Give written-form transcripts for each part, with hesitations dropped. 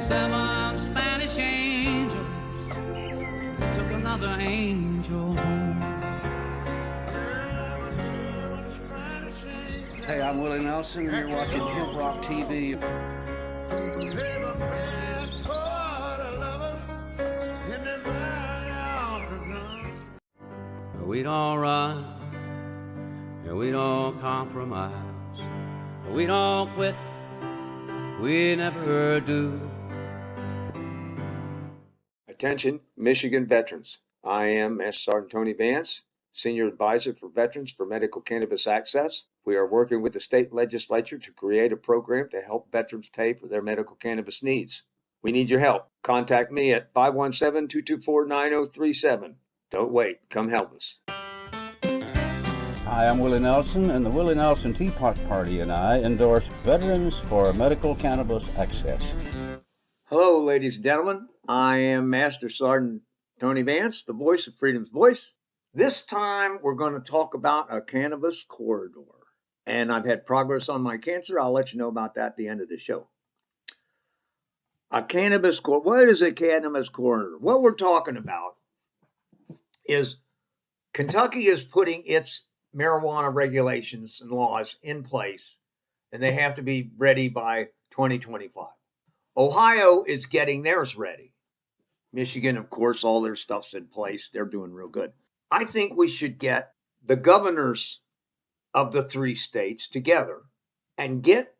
7 Spanish angels took another angel home. Hey, I'm Willie Nelson, and you're watching HempRock TV. We don't run, and we don't compromise. We don't quit, we never do. Attention, Michigan veterans. I am MSgt Tony Vance, Senior Advisor for Veterans for Medical Cannabis Access. We are working with the state legislature to create a program to help veterans pay for their medical cannabis needs. We need your help. Contact me at 517-224-9037. Don't wait. Come help us. Hi, I'm Willie Nelson, and the Willie Nelson Teapot Party and I endorse Veterans for Medical Cannabis Access. Hello, ladies and gentlemen. I am Master Sergeant Tony Vance, the voice of Freedom's Voice. This time, we're going to talk about a cannabis corridor. And I've had progress on my cancer. I'll let you know about that at the end of the show. What is a cannabis corridor? What we're talking about is Kentucky is putting its marijuana regulations and laws in place, and they have to be ready by 2025. Ohio is getting theirs ready. Michigan, of course, all their stuff's in place. They're doing real good. I think we should get the governors of the 3 states together and get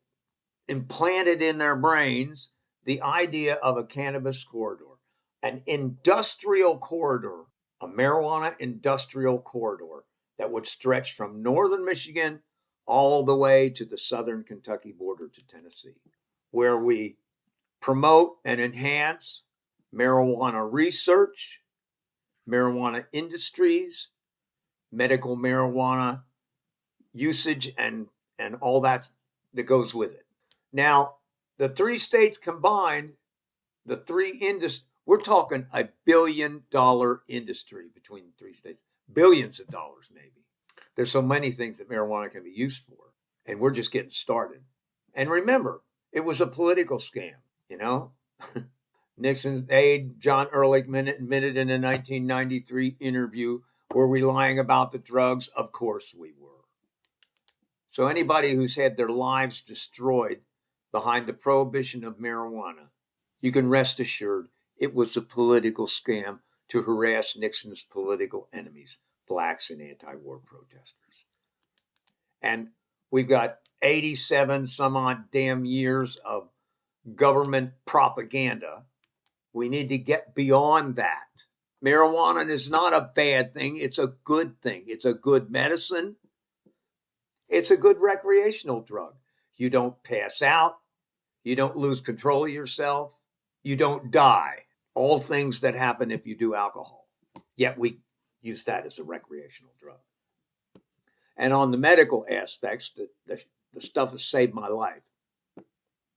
implanted in their brains the idea of a cannabis corridor, an industrial corridor, a marijuana industrial corridor that would stretch from northern Michigan all the way to the southern Kentucky border to Tennessee, where we promote and enhance marijuana research, marijuana industries, medical marijuana usage, and all that goes with it. Now, the 3 states combined, the 3 industries, we're talking $1 billion industry between the 3 states. Billions of dollars, maybe. There's so many things that marijuana can be used for, and we're just getting started. And remember, it was a political scam, you know? Nixon's aide, John Ehrlichman, admitted in a 1993 interview, were we lying about the drugs? Of course we were. So anybody who's had their lives destroyed behind the prohibition of marijuana, you can rest assured it was a political scam to harass Nixon's political enemies, blacks and anti-war protesters. And we've got 87 some odd damn years of government propaganda. We need to get beyond that. Marijuana is not a bad thing. It's a good thing. It's a good medicine. It's a good recreational drug. You don't pass out. You don't lose control of yourself. You don't die. All things that happen if you do alcohol. Yet we use that as a recreational drug. And on the medical aspects, the stuff has saved my life.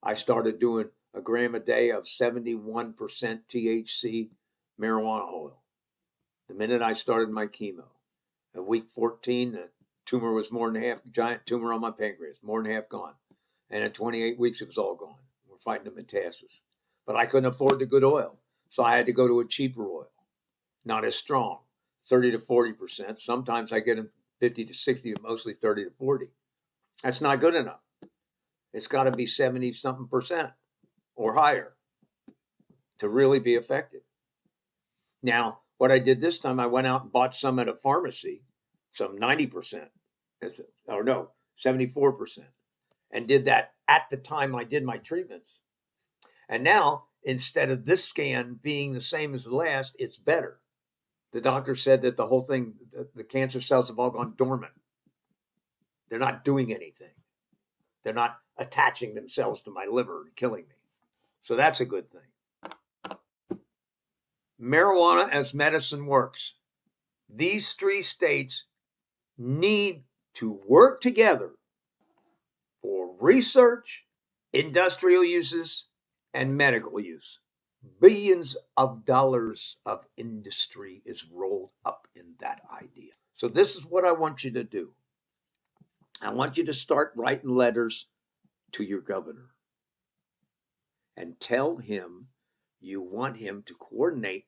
I started doing a gram a day of 71% THC marijuana oil. The minute I started my chemo. At week 14, the tumor was more than half, giant tumor on my pancreas, more than half gone. And at 28 weeks, it was all gone. We're fighting the metastasis. But I couldn't afford the good oil. So I had to go to a cheaper oil. Not as strong, 30 to 40%. Sometimes I get them 50 to 60, but mostly 30 to 40. That's not good enough. It's got to be 70-something% or higher to really be effective. Now, what I did this time, I went out and bought some at a pharmacy, some 90%, or no, 74%, and did that at the time I did my treatments. And now, instead of this scan being the same as the last, it's better. The doctor said that the whole thing, the cancer cells have all gone dormant. They're not doing anything. They're not attaching themselves to my liver and killing me. So that's a good thing. Marijuana as medicine works. These 3 states need to work together for research, industrial uses, and medical use. Billions of dollars of industry is rolled up in that idea. So this is what I want you to do. I want you to start writing letters to your governor. and tell him you want him to coordinate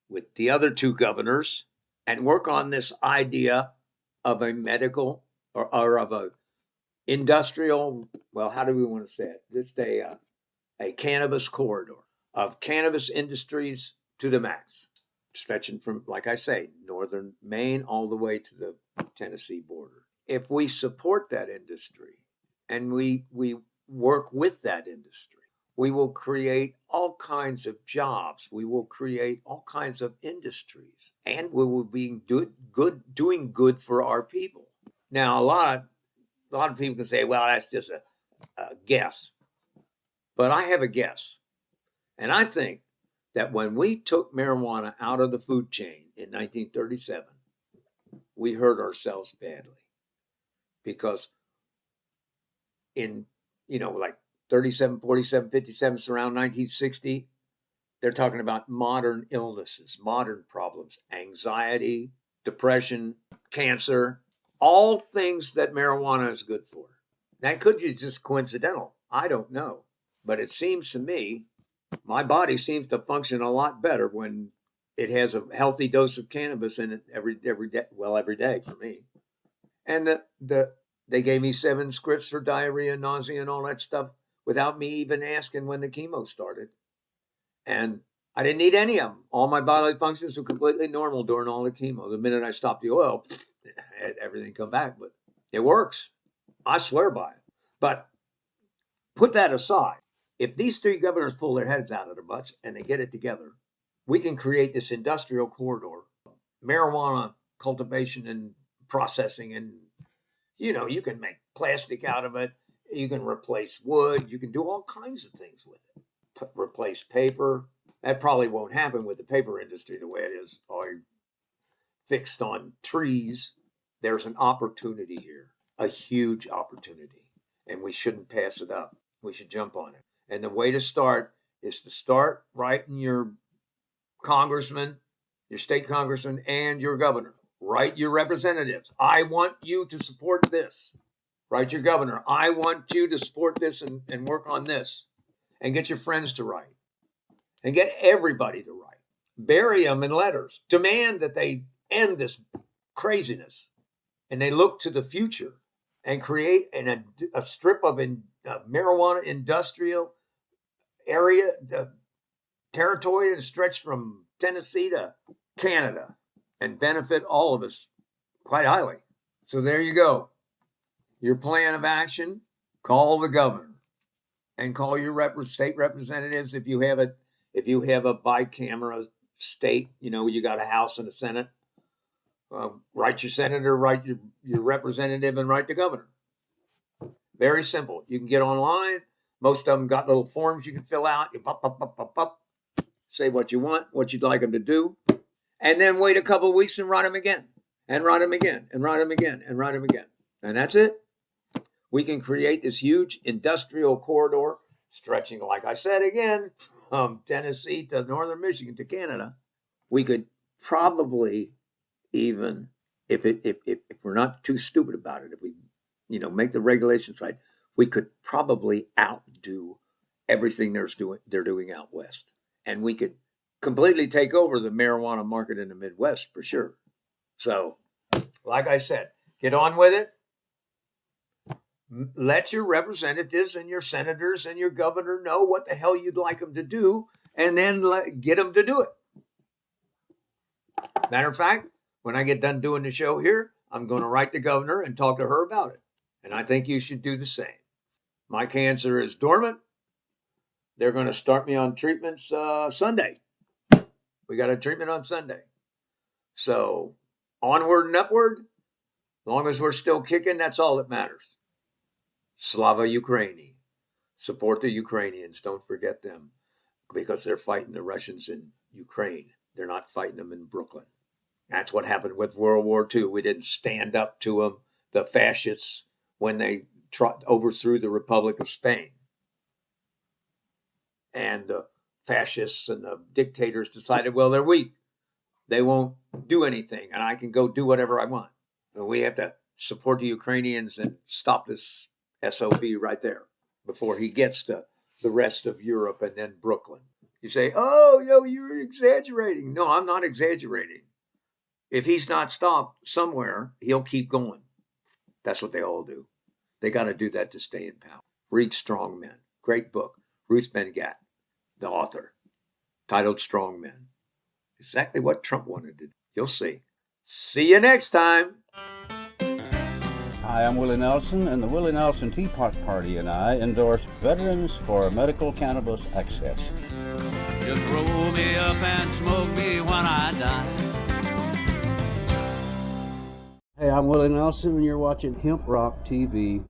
with the other two governors and work on this idea of a medical or of a industrial, well, how do we want to say it? Just a cannabis corridor of cannabis industries to the max, stretching from, like I say, northern Maine all the way to the Tennessee border. If we support that industry and we work with that industry, we will create all kinds of jobs. We will create all kinds of industries, and we will be doing good for our people. Now, a lot of people can say, "Well, that's just a guess," but I have a guess, and I think that when we took marijuana out of the food chain in 1937, we hurt ourselves badly, because in, like 37, 47, 57, around 1960, they're talking about modern illnesses, modern problems, anxiety, depression, cancer, all things that marijuana is good for. That could be just coincidental. I don't know. But it seems to me, my body seems to function a lot better when it has a healthy dose of cannabis in it every day. Well, every day for me. And they gave me 7 scripts for diarrhea, nausea, and all that stuff without me even asking when the chemo started. And I didn't need any of them. All my bodily functions were completely normal during all the chemo. The minute I stopped the oil, everything come back. But it works. I swear by it. But put that aside. If these 3 governors pull their heads out of their butts and they get it together, we can create this industrial corridor, marijuana cultivation and processing, and you can make plastic out of it. You can replace wood. You can do all kinds of things with it. Replace paper. That probably won't happen with the paper industry the way it is, or fixed on trees. There's an opportunity here, a huge opportunity, and we shouldn't pass it up. We should jump on it. And the way to start is to start writing your congressman, your state congressman, and your governor. Write your representatives. I want you to support this. Write your governor. I want you to support this and work on this. And get your friends to write. And get everybody to write. Bury them in letters. Demand that they end this craziness. And they look to the future and create a strip of marijuana industrial area, territory that stretch from Tennessee to Canada and benefit all of us quite highly. So there you go. Your plan of action: call the governor and call your state representatives. If you have a bicameral state, you got a House and a Senate, write your senator, write your representative, and write the governor. Very simple. You can get online. Most of them got little forms you can fill out. You say what you want, what you'd like them to do, and then wait a couple of weeks and write them again, and write them again, and write them again, and write them again. And that's it. We can create this huge industrial corridor stretching, like I said again, from Tennessee to northern Michigan to Canada. We could probably even, if we're not too stupid about it, if we make the regulations right, we could probably outdo everything they're doing out west. And we could completely take over the marijuana market in the Midwest for sure. So, like I said, get on with it. Let your representatives and your senators and your governor know what the hell you'd like them to do, and then get them to do it. Matter of fact, when I get done doing the show here, I'm going to write the governor and talk to her about it. And I think you should do the same. My cancer is dormant. They're going to start me on treatments Sunday. We got a treatment on Sunday. So onward and upward. As long as we're still kicking, that's all that matters. Slava Ukraini. Support the Ukrainians. Don't forget them, because they're fighting the Russians in Ukraine. They're not fighting them in Brooklyn. That's what happened with World War II. We didn't stand up to them, the fascists, when they overthrew the Republic of Spain. And the fascists and the dictators decided, well, they're weak. They won't do anything, and I can go do whatever I want. But we have to support the Ukrainians and stop this SOB right there before he gets to the rest of Europe and then Brooklyn. You say, oh, you're exaggerating. No, I'm not exaggerating. If he's not stopped somewhere, he'll keep going. That's what they all do. They got to do that to stay in power. Read Strong Men. Great book. Ruth Ben-Ghat, the author, titled Strong Men. Exactly what Trump wanted to do. You'll see. See you next time. Hi, I'm Willie Nelson, and the Willie Nelson Teapot Party and I endorse Veterans for Medical Cannabis Access. Just roll me up and smoke me when I die. Hey, I'm Willie Nelson, and you're watching HempRock TV.